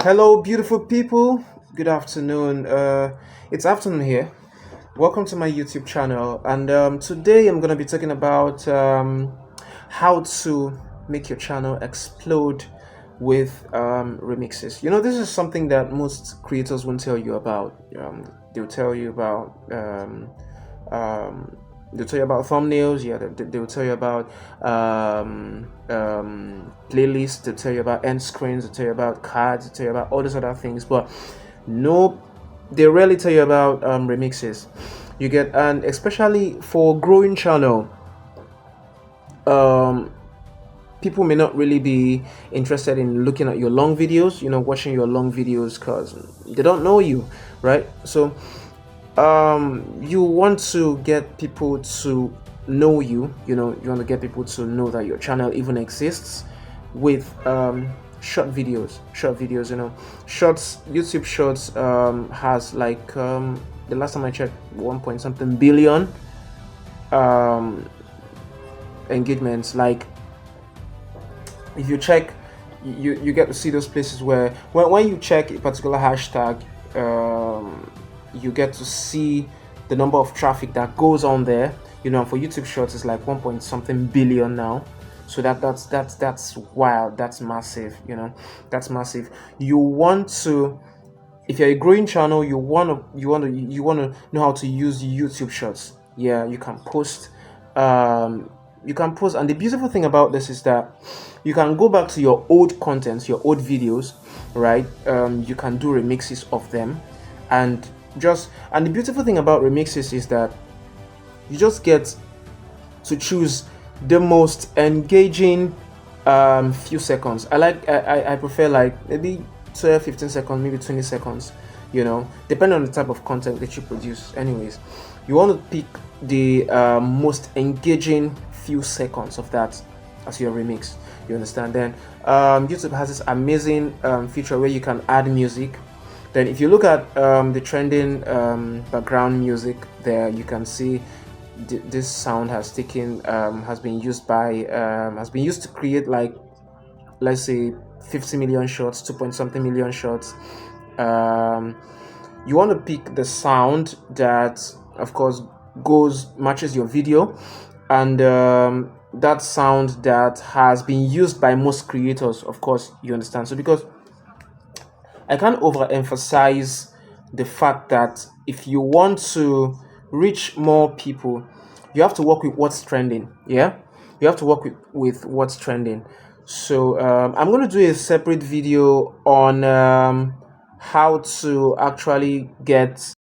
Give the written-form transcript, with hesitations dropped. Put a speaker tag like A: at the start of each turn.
A: Hello, beautiful people. Good afternoon. It's afternoon here. Welcome to my YouTube channel. And today I'm going to be talking about how to make your channel explode with remixes. This is something that most creators won't tell you about. They'll tell you about um, they'll tell you about thumbnails. Yeah, they'll tell you about playlists. They'll tell you about end screens. They'll tell you about cards. They'll tell you about all these other things. But no, they rarely tell you about remixes. You get, and especially for growing channel, um, people may not really be interested in looking at your long videos. Watching your long videos because they don't know you, right? So you want to get people to know you. You want to get people to know that your channel even exists with short videos. Shorts, YouTube Shorts has like the last time I checked, 1 point something billion um engagements. Like, if you check, you get to see those places where when you check a particular hashtag, you get to see the number of traffic that goes on there. For YouTube Shorts, it's like 1 point something billion now. So that's wild. That's massive. That's massive. You want to, if you're a growing channel, you want to know how to use YouTube Shorts. Yeah, you can post, and the beautiful thing about this is that you can go back to your old contents, your old videos, right? You can do remixes of them, and the beautiful thing about remixes is that you just get to choose the most engaging few seconds. I prefer like maybe 12, 15 seconds, maybe 20 seconds, depending on the type of content that you produce. Anyways, you want to pick the most engaging few seconds of that as your remix. You understand? Then YouTube has this amazing feature where you can add music. Then if you look at the trending background music there, you can see this sound has been used to create, like, let's say 50 million shots, 2 point something million shots. um, you want to pick the sound that, of course, matches your video, and that sound that has been used by most creators, of course. You understand? So, because I can't overemphasize the fact that if you want to reach more people, you have to work with what's trending. Yeah, you have to work with what's trending. So I'm going to do a separate video on how to actually get